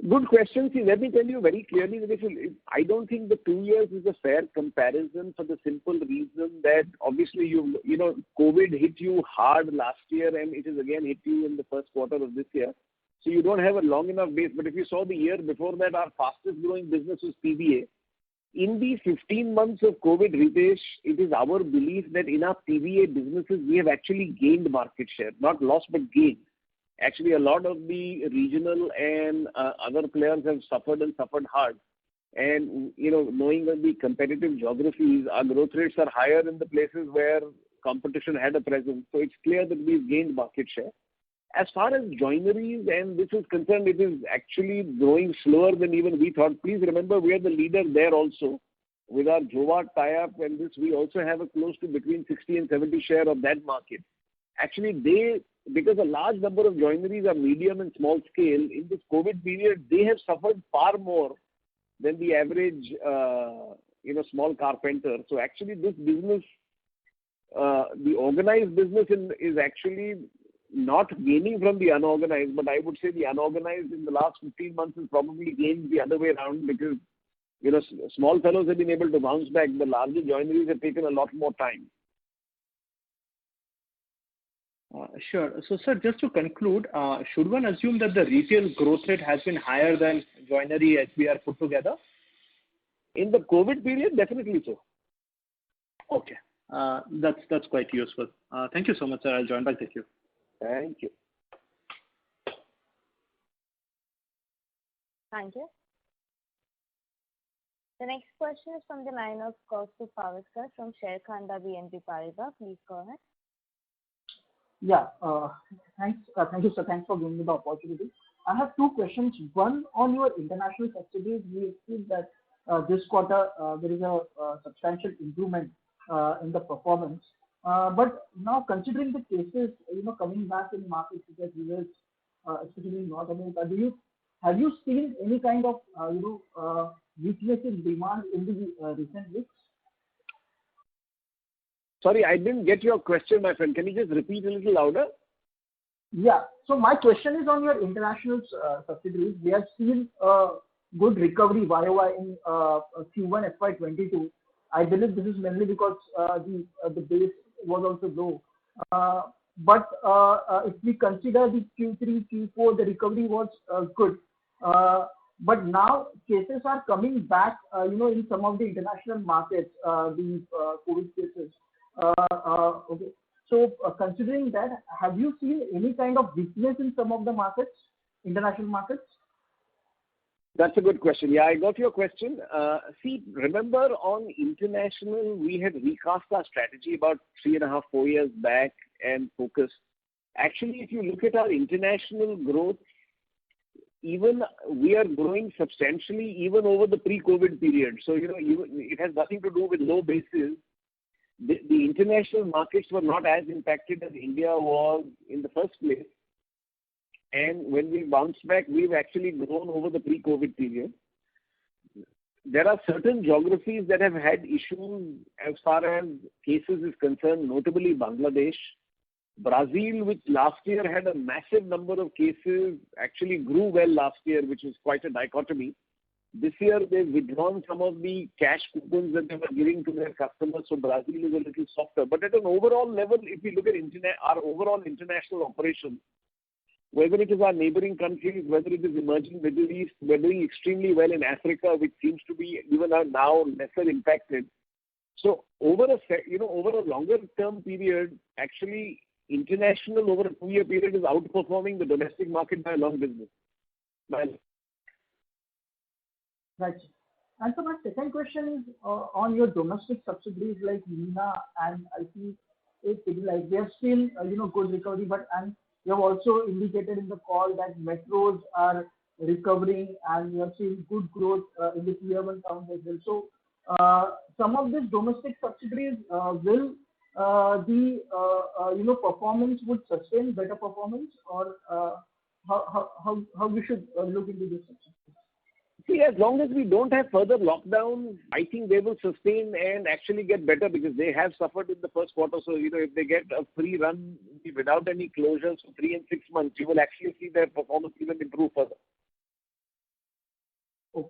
Good question. See, let me tell you very clearly that I don't think the 2 years is a fair comparison for the simple reason that obviously COVID hit you hard last year and it has again hit you in the first quarter of this year. So you don't have a long enough base. But if you saw the year before that, our fastest growing business was PVA. In the 15 months of COVID, Ritesh, it is our belief that in our PVA businesses, we have actually gained market share, not lost, but gained. Actually, a lot of the regional and other players have suffered and suffered hard. And, knowing that the competitive geographies, our growth rates are higher in the places where competition had a presence. So it's clear that we've gained market share. As far as joineries and this is concerned, it is actually growing slower than even we thought. Please remember, we are the leader there also. With our Jowat tie-up and this, we also have a close to between 60 and 70 share of that market. Actually, because a large number of joineries are medium and small scale, in this COVID period, they have suffered far more than the average, small carpenter. So actually, this business the organized business is actually not gaining from the unorganized, but I would say the unorganized in the last 15 months has probably gained the other way around because, small fellows have been able to bounce back. The larger joineries have taken a lot more time. Sure. So, sir, just to conclude, should one assume that the retail growth rate has been higher than joinery HBR put together? In the COVID period, definitely so. Okay. That's quite useful. Thank you so much, sir. I'll join back with you. Thank you. Thank you. The next question is from the line of Kaustubh Pawaskar from Sharekhan BNP Paribas. Please go ahead. Yeah. Thanks. Thank you, sir. Thanks for giving me the opportunity. I have two questions. One, on your international subsidiaries, we see that this quarter there is a substantial improvement in the performance. But now, considering the cases, coming back in markets such as US, especially in North America, have you seen any kind of weakness in demand in the recent weeks? Sorry, I didn't get your question, my friend. Can you just repeat a little louder? Yeah. So my question is on your international subsidiaries. We have seen good recovery YOY in Q1 FY22. I believe this is mainly because the base was also low. But if we consider the Q3, Q4, the recovery was good. But now cases are coming back, in some of the international markets, the COVID cases. Okay. So considering that, have you seen any kind of weakness in some of the markets, international markets? That's a good question. Yeah, I got your question. See, remember on international, we had recast our strategy about 3.5, 4 years back and focused. Actually, if you look at our international growth, even we are growing substantially even over the pre-COVID period. So, it has nothing to do with low bases. The international markets were not as impacted as India was in the first place. And when we bounced back, we've actually grown over the pre-COVID period. There are certain geographies that have had issues as far as cases is concerned, notably Bangladesh. Brazil, which last year had a massive number of cases, actually grew well last year, which is quite a dichotomy. This year, they've withdrawn some of the cash coupons that they were giving to their customers, so Brazil is a little softer. But at an overall level, if we look at our overall international operations, whether it is our neighboring countries, whether it is emerging Middle East, we're doing extremely well in Africa, which seems to be even now lesser impacted. So over a longer term period, actually international over a 2-year period is outperforming the domestic market by a long distance. Right. And so my second question is on your domestic subsidiaries like Nina and I think Pidilite. They have seen good recovery, but you have also indicated in the call that metros are recovering and you have seen good growth in the tier 1 towns as well. So some of these domestic subsidiaries will the performance would sustain better performance, or how we should look into this subsidiary? See, as long as we don't have further lockdowns, I think they will sustain and actually get better because they have suffered in the first quarter. So, if they get a free run without any closures for 3 and 6 months, you will actually see their performance even improve further. Okay.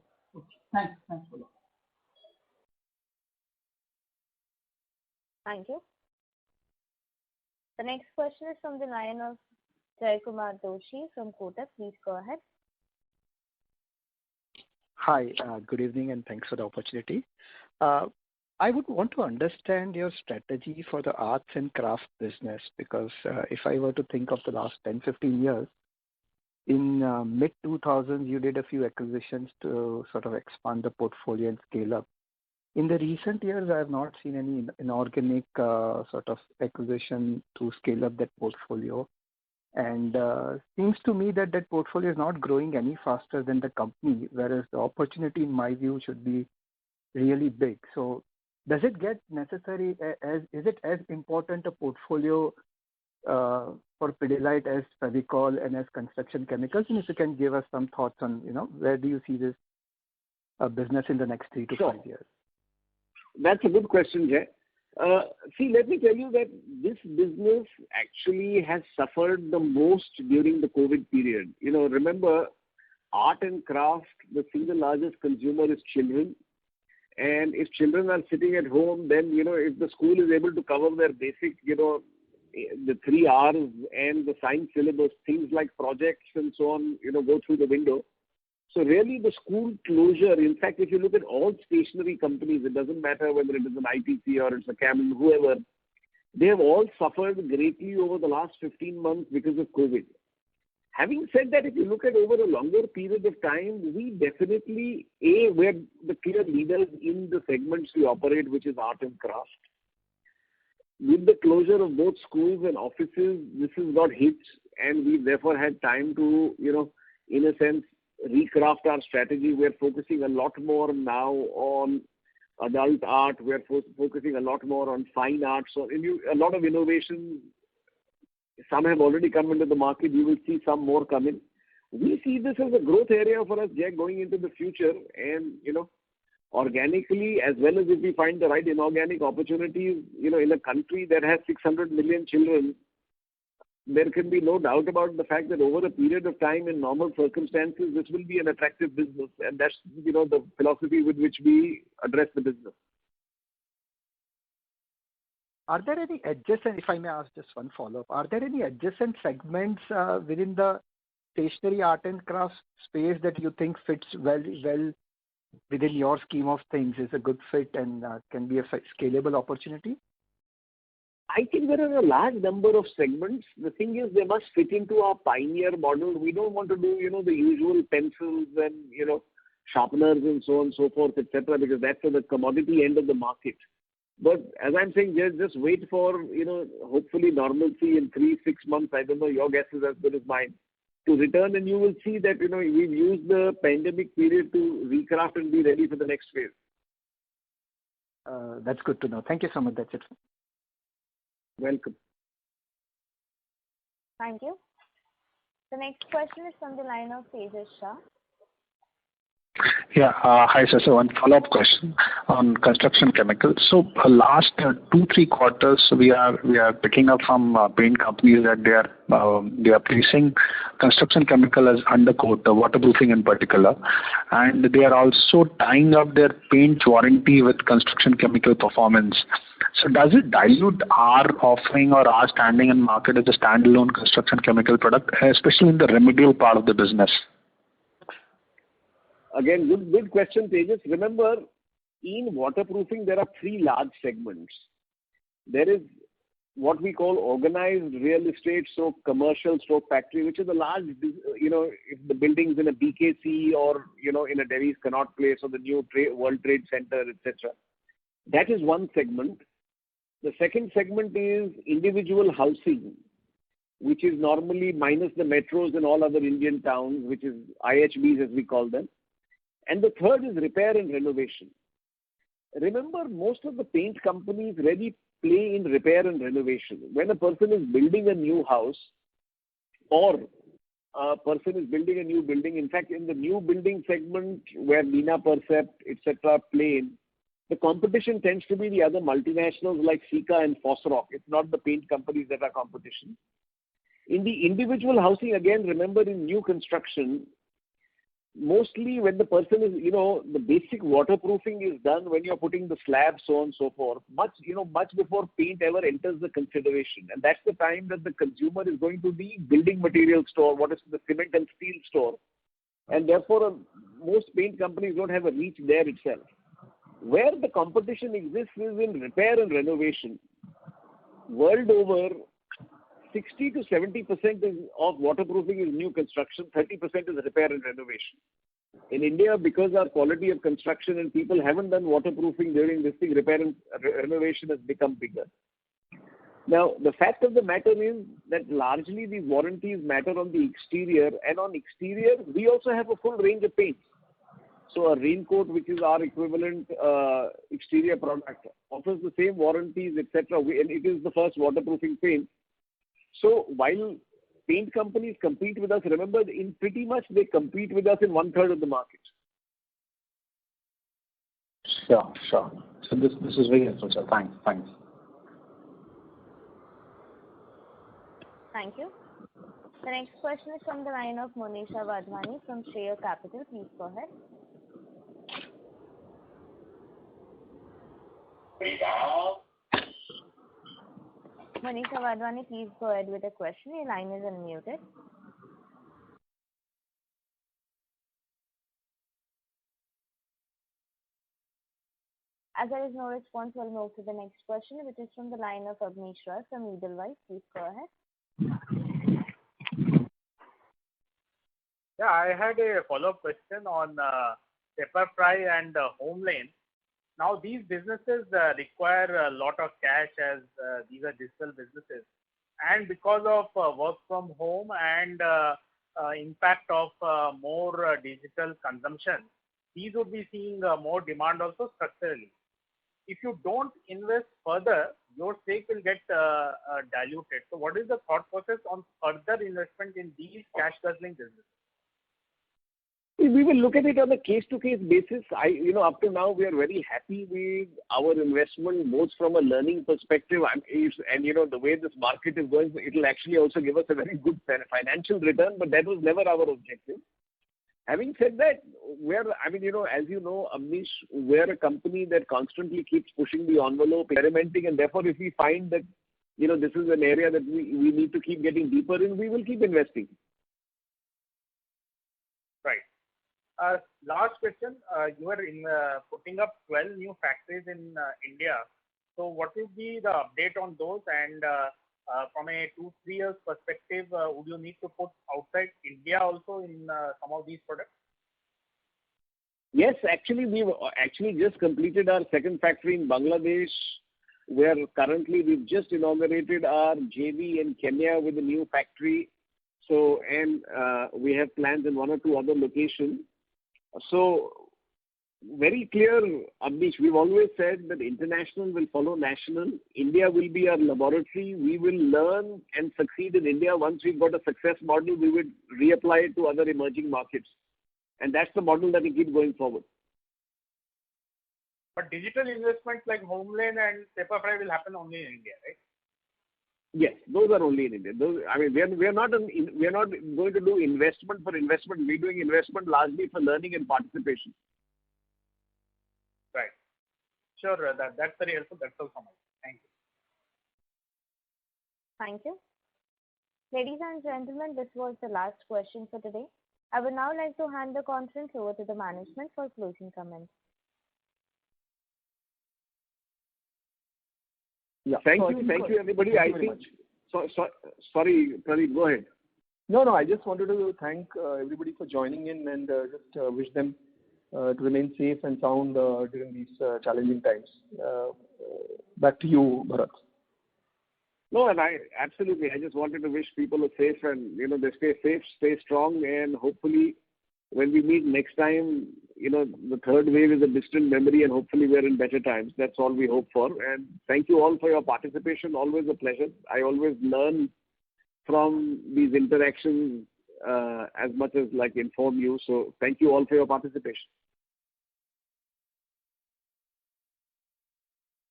Thanks for that. Thank you. The next question is from the line of Jaykumar Doshi from Kotak. Please go ahead. Hi, good evening, and thanks for the opportunity. I would want to understand your strategy for the arts and craft business because if I were to think of the last 10-15 years, in mid-2000s, you did a few acquisitions to sort of expand the portfolio and scale up. In the recent years, I have not seen any inorganic sort of acquisition to scale up that portfolio. And seems to me that portfolio is not growing any faster than the company, whereas the opportunity, in my view, should be really big. So does it get necessary? Is it as important a portfolio for Pidilite as Fevicol and as construction chemicals? And if you can give us some thoughts on, where do you see this business in the next 3 to 5 years? That's a good question, Jay. See, let me tell you that this business actually has suffered the most during the COVID period. Remember, art and craft, the single largest consumer is children. And if children are sitting at home, then, if the school is able to cover their basic, the 3 R's and the science syllabus, things like projects and so on, go through the window. So really the school closure, in fact, if you look at all stationery companies, it doesn't matter whether it is an ITC or it's a Camel, whoever, they have all suffered greatly over the last 15 months because of COVID. Having said that, if you look at over a longer period of time, we definitely, we're the clear leaders in the segments we operate, which is art and craft. With the closure of both schools and offices, this has got hits, and we've therefore had time to, in a sense, recraft our strategy. We're focusing a lot more now on adult art. We're focusing a lot more on fine art. So a lot of innovation. Some have already come into the market. You will see some more come in. We see this as a growth area for us, Jack, going into the future. And, organically, as well as if we find the right inorganic opportunities, in a country that has 600 million children, there can be no doubt about the fact that over a period of time in normal circumstances, this will be an attractive business. And that's, the philosophy with which we address the business. Are there any adjacent, if I may ask just one follow-up, are there any adjacent segments within the stationery art and craft space that you think fits well within your scheme of things, is a good fit and can be a scalable opportunity? I think there are a large number of segments. The thing is, they must fit into our pioneer model. We don't want to do, the usual pencils and, sharpeners and so on and so forth, etc., because that's at the commodity end of the market. But as I'm saying, just wait for, hopefully normalcy in 3-6 months. I don't know, your guess is as good as mine, to return, and you will see that, we've used the pandemic period to recraft and be ready for the next phase. That's good to know. Thank you so much. That's it. Welcome. Thank you. The next question is from the line of Tejas Shah. Yeah. Hi, sir. So one follow-up question on construction chemicals. So last 2-3 quarters, we are picking up from paint companies that they are placing construction chemical as undercoat, waterproofing in particular, and they are also tying up their paint warranty with construction chemical performance. So does it dilute our offering or our standing in market as a standalone construction chemical product, especially in the remedial part of the business? Again, good question, Tejas. Remember, in waterproofing, there are 3 large segments. There is what we call organized real estate, so commercial stroke factory, which is a large, if the building's in a BKC or, in a Delhi's Connaught Place or the new World Trade Center, etc. That is one segment. The second segment is individual housing, which is normally minus the metros and all other Indian towns, which is IHBs as we call them. And the third is repair and renovation. Remember, most of the paint companies really play in repair and renovation. When a person is building a new house or a person is building a new building, in fact, in the new building segment where Nina Percept, etc. play in, the competition tends to be the other multinationals like Sika and Fosroc. It's not the paint companies that are competition. In the individual housing, again, remember in new construction, mostly when the person is, the basic waterproofing is done when you're putting the slab, so on and so forth, much before paint ever enters the consideration. And that's the time that the consumer is going to the building material store, what is the cement and steel store. And therefore, most paint companies don't have a reach there itself. Where the competition exists is in repair and renovation. World over, 60 to 70% of waterproofing is new construction, 30% is repair and renovation. In India, because our quality of construction and people haven't done waterproofing during this thing, repair and renovation has become bigger. Now, the fact of the matter is that largely these warranties matter on the exterior, and on exterior, we also have a full range of paints. So a raincoat, which is our equivalent exterior product, offers the same warranties, etc. And it is the first waterproofing paint. So while paint companies compete with us, remember, in pretty much they compete with us in 1/3 of the market. Sure. So this is very helpful, sir. Thanks. Thank you. The next question is from the line of Monisha Wadhwani from Share Capital. Please go ahead. Monisha Wadhwani, please go ahead with the question. Your line is unmuted. As there is no response, we'll move to the next question, which is from the line of Abneesh Roy from Edelweiss. Please go ahead. Yeah, I had a follow-up question on Pepperfry and Homelane. Now, these businesses require a lot of cash as these are digital businesses. And because of work from home and impact of more digital consumption, these would be seeing more demand also structurally. If you don't invest further, your stake will get diluted. So what is the thought process on further investment in these cash-guzzling businesses? We will look at it on a case-to-case basis. Up to now, we are very happy with our investment, both from a learning perspective and the way this market is going, it will actually also give us a very good financial return, but that was never our objective. Having said that, as you know, Abneesh, we're a company that constantly keeps pushing the envelope, experimenting, and therefore, if we find that, this is an area that we need to keep getting deeper in, we will keep investing. Right. Last question. You are putting up 12 new factories in India. So what will be the update on those? And from a 2-3 years perspective, would you need to put outside India also in some of these products? Yes, actually, we've just completed our second factory in Bangladesh, where currently we've just inaugurated our JV in Kenya with a new factory. So, and we have plans in 1 or 2 other locations. So, very clear, Abneesh, we've always said that international will follow national. India will be our laboratory. We will learn and succeed in India. Once we've got a success model, we would reapply it to other emerging markets. And that's the model that we keep going forward. But digital investments like Homelane and Pepperfry will happen only in India, right? Yes, those are only in India. We are not going to do investment for investment. We're doing investment largely for learning and participation. Right. Sure, that's very helpful. That's all from me. Thank you. Thank you. Ladies and gentlemen, this was the last question for today. I would now like to hand the conference over to the management for closing comments. Yeah. Thank you, everybody. Sorry, Pradeep, go ahead. No, I just wanted to thank everybody for joining in and just wish them to remain safe and sound during these challenging times. Back to you, Bharat. No, and I just wanted to wish people are safe and, they stay safe, stay strong, and hopefully when we meet next time, the third wave is a distant memory and hopefully we're in better times. That's all we hope for. And thank you all for your participation. Always a pleasure. I always learn from these interactions as much as inform you. So thank you all for your participation.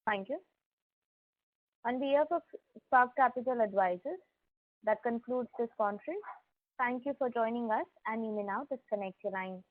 Thank you. On behalf of Spark Capital Advisors, that concludes this conference. Thank you for joining us, and you may now disconnect your line.